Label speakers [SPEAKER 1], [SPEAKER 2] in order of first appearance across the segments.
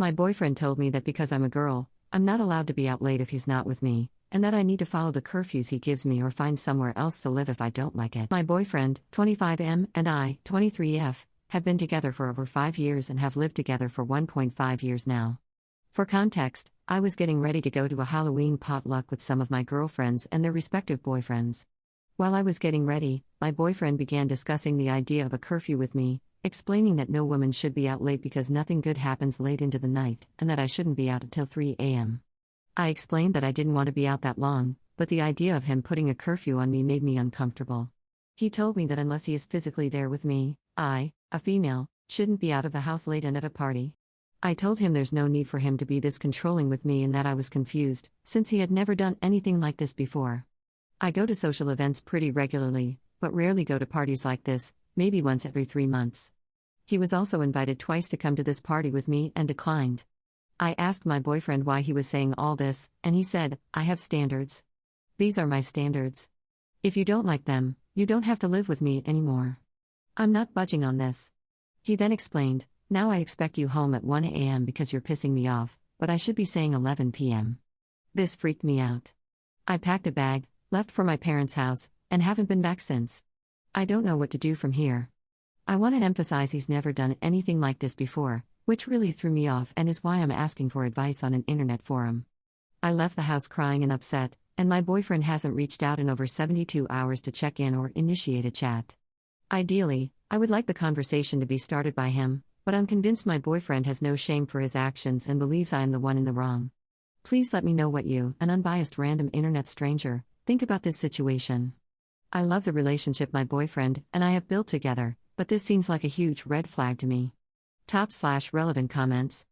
[SPEAKER 1] My boyfriend told me that because I'm a girl, I'm not allowed to be out late if he's not with me, and that I need to follow the curfews he gives me or find somewhere else to live if I don't like it. My boyfriend, 25M, and I, 23F, have been together for over 5 years and have lived together for 1.5 years now. For context, I was getting ready to go to a Halloween potluck with some of my girlfriends and their respective boyfriends. While I was getting ready, my boyfriend began discussing the idea of a curfew with me, explaining that no woman should be out late because nothing good happens late into the night, and that I shouldn't be out until 3 a.m. I explained that I didn't want to be out that long, but the idea of him putting a curfew on me made me uncomfortable. He told me that unless he is physically there with me, I, a female, shouldn't be out of the house late and at a party. I told him there's no need for him to be this controlling with me and that I was confused, since he had never done anything like this before. I go to social events pretty regularly, but rarely go to parties like this, maybe once every 3 months. He was also invited twice to come to this party with me and declined. I asked my boyfriend why he was saying all this, and he said, "I have standards. These are my standards. If you don't like them, you don't have to live with me anymore. I'm not budging on this." He then explained, "Now I expect you home at 1 a.m. because you're pissing me off, but I should be saying 11 p.m. This freaked me out. I packed a bag, left for my parents' house, and haven't been back since. I don't know what to do from here. I want to emphasize he's never done anything like this before, which really threw me off and is why I'm asking for advice on an internet forum." I left the house crying and upset, and my boyfriend hasn't reached out in over 72 hours to check in or initiate a chat. Ideally, I would like the conversation to be started by him, but I'm convinced my boyfriend has no shame for his actions and believes I am the one in the wrong. Please let me know what you, an unbiased random internet stranger, think about this situation. I love the relationship my boyfriend and I have built together, but this seems like a huge red flag to me. /relevant comments.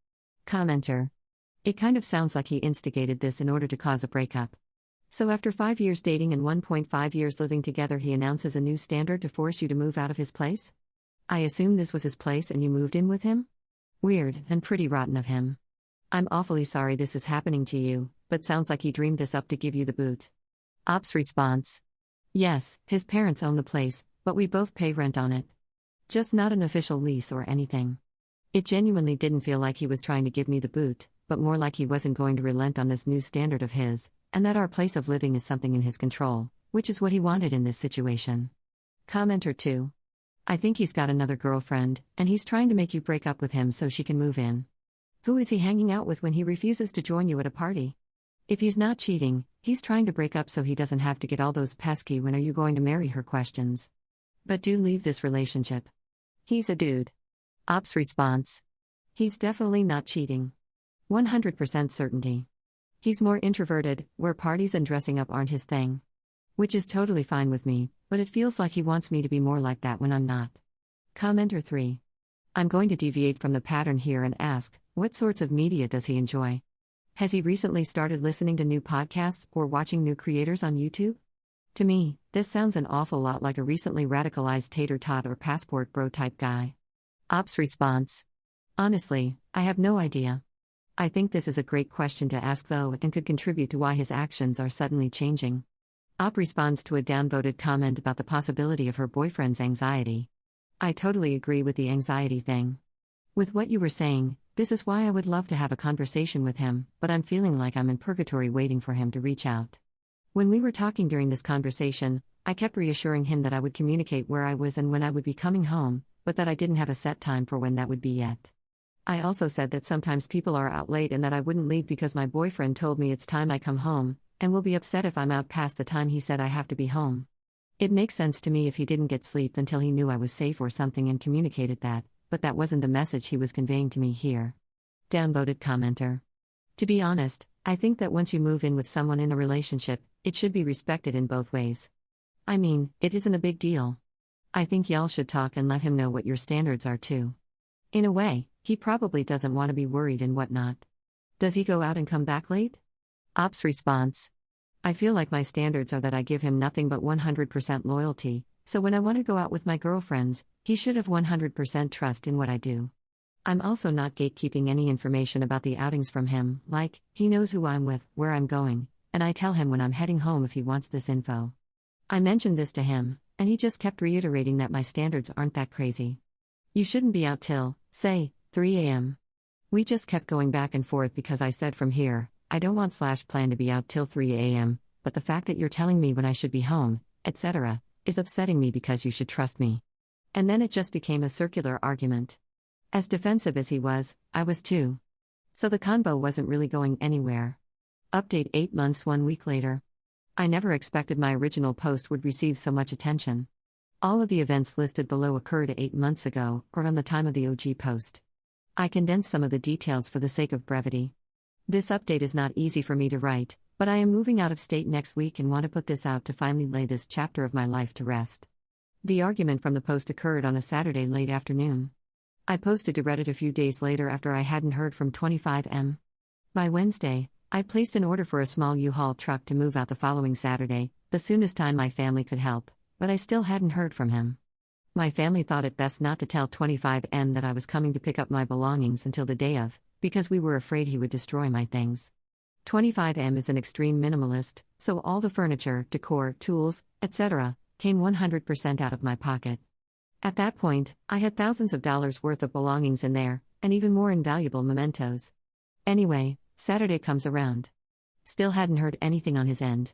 [SPEAKER 1] Commenter. It kind of sounds like he instigated this in order to cause a breakup. So after 5 years dating and 1.5 years living together, he announces a new standard to force you to move out of his place? I assume this was his place and you moved in with him? Weird, and pretty rotten of him. I'm awfully sorry this is happening to you, but sounds like he dreamed this up to give you the boot. Ops response. Yes, his parents own the place, but we both pay rent on it. Just not an official lease or anything. It genuinely didn't feel like he was trying to give me the boot, but more like he wasn't going to relent on this new standard of his, and that our place of living is something in his control, which is what he wanted in this situation. Commenter 2. I think he's got another girlfriend, and he's trying to make you break up with him so she can move in. Who is he hanging out with when he refuses to join you at a party? If he's not cheating, he's trying to break up so he doesn't have to get all those pesky "when are you going to marry her" questions. But do leave this relationship. He's a dude. Ops response. He's definitely not cheating. 100% certainty. He's more introverted, where parties and dressing up aren't his thing. Which is totally fine with me, but it feels like he wants me to be more like that when I'm not. Commenter 3. I'm going to deviate from the pattern here and ask, what sorts of media does he enjoy? Has he recently started listening to new podcasts or watching new creators on YouTube? To me, this sounds an awful lot like a recently radicalized tater tot or passport bro type guy. Ops response. Honestly, I have no idea. I think this is a great question to ask though and could contribute to why his actions are suddenly changing. Op responds to a downvoted comment about the possibility of her boyfriend's anxiety. I totally agree with the anxiety thing. With what you were saying, this is why I would love to have a conversation with him, but I'm feeling like I'm in purgatory waiting for him to reach out. When we were talking during this conversation, I kept reassuring him that I would communicate where I was and when I would be coming home, but that I didn't have a set time for when that would be yet. I also said that sometimes people are out late and that I wouldn't leave because my boyfriend told me it's time I come home, and will be upset if I'm out past the time he said I have to be home. It makes sense to me if he didn't get sleep until he knew I was safe or something and communicated that, but that wasn't the message he was conveying to me here. Downvoted commenter. To be honest, I think that once you move in with someone in a relationship, it should be respected in both ways. I mean, it isn't a big deal. I think y'all should talk and let him know what your standards are too. In a way, he probably doesn't want to be worried and whatnot. Does he go out and come back late? Ops response. I feel like my standards are that I give him nothing but 100% loyalty, so when I want to go out with my girlfriends, he should have 100% trust in what I do. I'm also not gatekeeping any information about the outings from him, like, he knows who I'm with, where I'm going, and I tell him when I'm heading home if he wants this info. I mentioned this to him, and he just kept reiterating that my standards aren't that crazy. You shouldn't be out till, say, 3 a.m. We just kept going back and forth because I said from here, I don't want / plan to be out till 3 a.m., but the fact that you're telling me when I should be home, etc., is upsetting me because you should trust me. And then it just became a circular argument. As defensive as he was, I was too. So the convo wasn't really going anywhere. Update 8 months 1 week later. I never expected my original post would receive so much attention. All of the events listed below occurred 8 months ago, or on the time of the OG post. I condensed some of the details for the sake of brevity. This update is not easy for me to write, but I am moving out of state next week and want to put this out to finally lay this chapter of my life to rest. The argument from the post occurred on a Saturday late afternoon. I posted to Reddit a few days later after I hadn't heard from 25M. By Wednesday, I placed an order for a small U-Haul truck to move out the following Saturday, the soonest time my family could help, but I still hadn't heard from him. My family thought it best not to tell 25M that I was coming to pick up my belongings until the day of, because we were afraid he would destroy my things. 25M is an extreme minimalist, so all the furniture, decor, tools, etc., came 100% out of my pocket. At that point, I had thousands of dollars worth of belongings in there, and even more invaluable mementos. Anyway, Saturday comes around. Still hadn't heard anything on his end.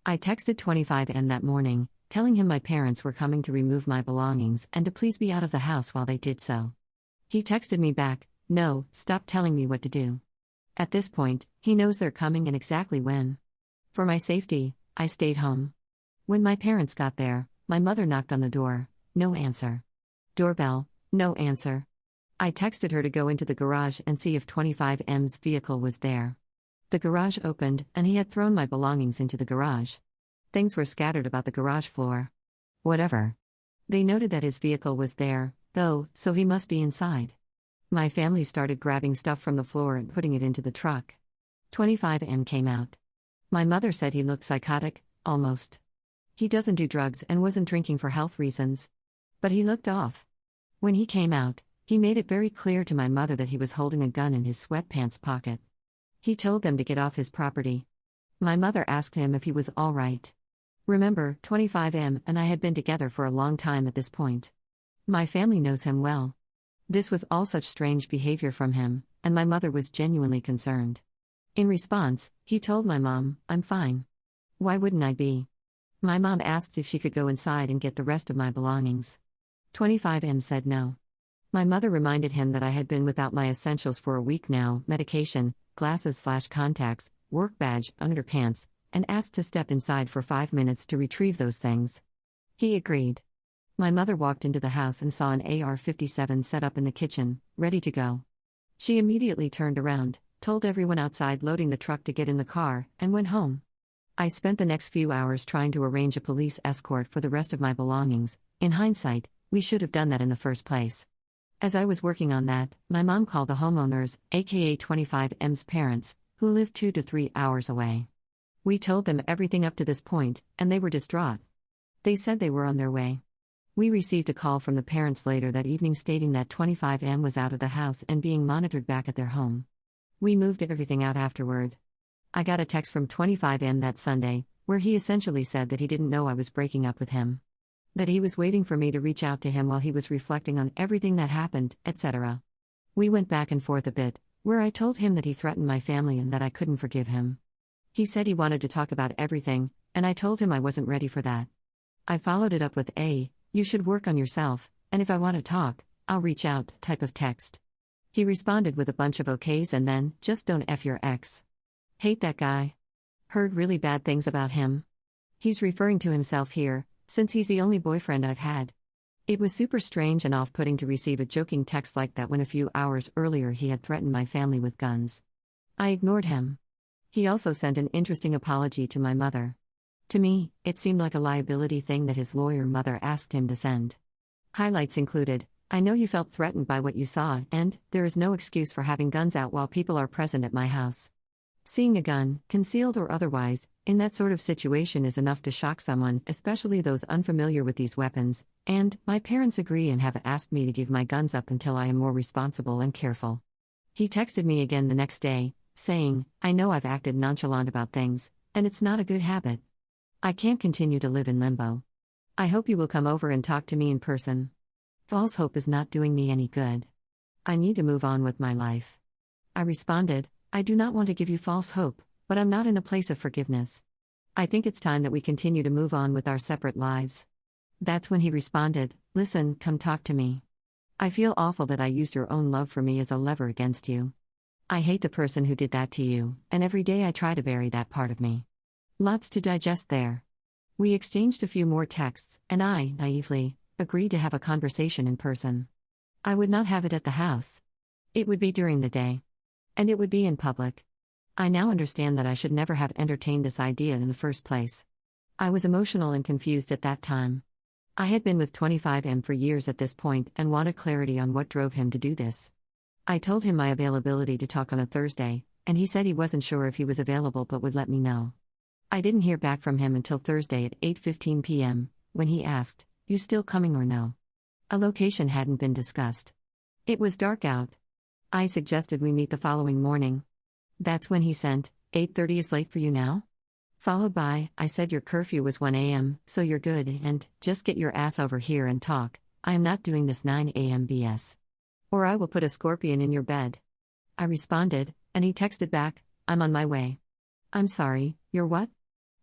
[SPEAKER 1] I texted 25M that morning, telling him my parents were coming to remove my belongings and to please be out of the house while they did so. He texted me back, "No, stop telling me what to do." At this point, he knows they're coming and exactly when. For my safety, I stayed home. When my parents got there, my mother knocked on the door, no answer. Doorbell, no answer. I texted her to go into the garage and see if 25M's vehicle was there. The garage opened, and he had thrown my belongings into the garage. Things were scattered about the garage floor. Whatever. They noted that his vehicle was there, though, so he must be inside. My family started grabbing stuff from the floor and putting it into the truck. 25M came out. My mother said he looked psychotic, almost. He doesn't do drugs and wasn't drinking for health reasons. But he looked off. When he came out, he made it very clear to my mother that he was holding a gun in his sweatpants pocket. He told them to get off his property. My mother asked him if he was all right. Remember, 25M and I had been together for a long time at this point. My family knows him well. This was all such strange behavior from him, and my mother was genuinely concerned. In response, he told my mom, "I'm fine." Why wouldn't I be? My mom asked if she could go inside and get the rest of my belongings. 25M said no. My mother reminded him that I had been without my essentials for a week now: medication, glasses/contacts, work badge, underpants, and asked to step inside for 5 minutes to retrieve those things. He agreed. My mother walked into the house and saw an AR-57 set up in the kitchen, ready to go. She immediately turned around, told everyone outside loading the truck to get in the car, and went home. I spent the next few hours trying to arrange a police escort for the rest of my belongings. In hindsight, we should have done that in the first place. As I was working on that, my mom called the homeowners, aka 25M's parents, who lived 2 to 3 hours away. We told them everything up to this point, and they were distraught. They said they were on their way. We received a call from the parents later that evening stating that 25M was out of the house and being monitored back at their home. We moved everything out afterward. I got a text from 25M that Sunday, where he essentially said that he didn't know I was breaking up with him. That he was waiting for me to reach out to him while he was reflecting on everything that happened, etc. We went back and forth a bit, where I told him that he threatened my family and that I couldn't forgive him. He said he wanted to talk about everything, and I told him I wasn't ready for that. I followed it up with a, "You should work on yourself, and if I want to talk, I'll reach out," type of text. He responded with a bunch of okays and then, "Just don't F your ex." Hate that guy. Heard really bad things about him. He's referring to himself here, since he's the only boyfriend I've had. It was super strange and off-putting to receive a joking text like that when a few hours earlier he had threatened my family with guns. I ignored him. He also sent an interesting apology to my mother. To me, it seemed like a liability thing that his lawyer mother asked him to send. Highlights included, "I know you felt threatened by what you saw, and there is no excuse for having guns out while people are present at my house. Seeing a gun, concealed or otherwise, in that sort of situation is enough to shock someone, especially those unfamiliar with these weapons, and my parents agree and have asked me to give my guns up until I am more responsible and careful." He texted me again the next day, saying, "I know I've acted nonchalant about things, and it's not a good habit. I can't continue to live in limbo. I hope you will come over and talk to me in person. False hope is not doing me any good. I need to move on with my life. I responded, I do not want to give you false hope, but I'm not in a place of forgiveness. I think it's time that we continue to move on with our separate lives. That's when he responded, listen, come talk to me. I feel awful that I used your own love for me as a lever against you. I hate the person who did that to you, and every day I try to bury that part of me. Lots to digest there. We exchanged a few more texts, and I, naively, agreed to have a conversation in person. I would not have it at the house. It would be during the day. And it would be in public. I now understand that I should never have entertained this idea in the first place. I was emotional and confused at that time. I had been with 25M for years at this point and wanted clarity on what drove him to do this. I told him my availability to talk on a Thursday, and he said he wasn't sure if he was available but would let me know. I didn't hear back from him until Thursday at 8:15 p.m., when he asked, you still coming or no? A location hadn't been discussed. It was dark out. I suggested we meet the following morning. That's when he sent, 8:30 is late for you now? Followed by, I said your curfew was 1 a.m., so you're good, and, just get your ass over here and talk, I am not doing this 9 a.m. BS. Or I will put a scorpion in your bed. I responded, and he texted back, I'm on my way. I'm sorry, you're what?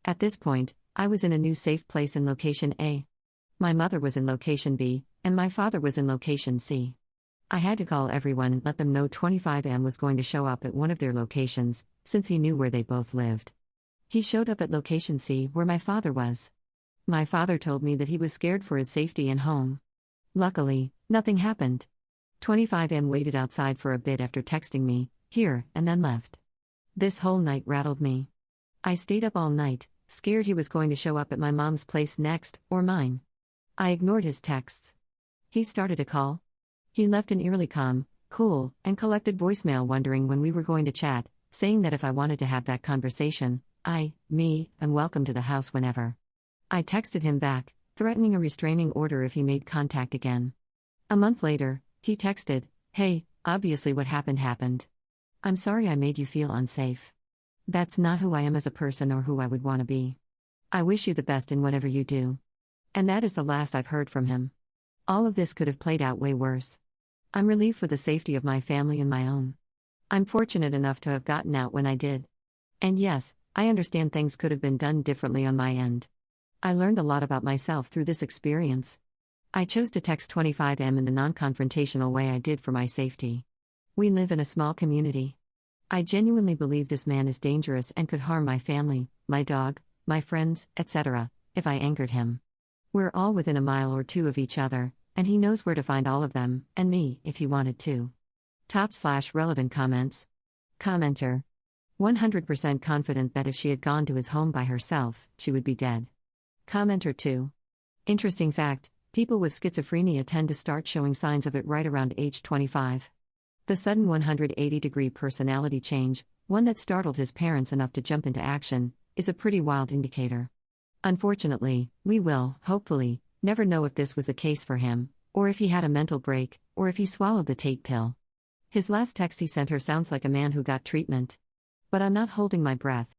[SPEAKER 1] At this point, I was in a new safe place in location A. My mother was in location B, and my father was in location C. I had to call everyone and let them know 25M was going to show up at one of their locations, since he knew where they both lived. He showed up at location C, where my father was. My father told me that he was scared for his safety and home. Luckily, nothing happened. 25M waited outside for a bit after texting me, here, and then left. This whole night rattled me. I stayed up all night, scared he was going to show up at my mom's place next, or mine. I ignored his texts. He started a call. He left an eerily calm, cool, and collected voicemail wondering when we were going to chat, saying that if I wanted to have that conversation, am welcome to the house whenever. I texted him back, threatening a restraining order if he made contact again. A month later, he texted, hey, obviously what happened. I'm sorry I made you feel unsafe. That's not who I am as a person or who I would want to be. I wish you the best in whatever you do. And that is the last I've heard from him. All of this could have played out way worse. I'm relieved for the safety of my family and my own. I'm fortunate enough to have gotten out when I did. And yes, I understand things could have been done differently on my end. I learned a lot about myself through this experience. I chose to text 25M in the non-confrontational way I did for my safety. We live in a small community. I genuinely believe this man is dangerous and could harm my family, my dog, my friends, etc., if I angered him. We're all within a mile or two of each other, and he knows where to find all of them, and me, if he wanted to. /relevant comments. Commenter. 100% confident that if she had gone to his home by herself, she would be dead. Commenter 2. Interesting fact, people with schizophrenia tend to start showing signs of it right around age 25. The sudden 180-degree personality change, one that startled his parents enough to jump into action, is a pretty wild indicator. Unfortunately, we will, hopefully, never know if this was the case for him, or if he had a mental break, or if he swallowed the Tate pill. His last text he sent her sounds like a man who got treatment. But I'm not holding my breath,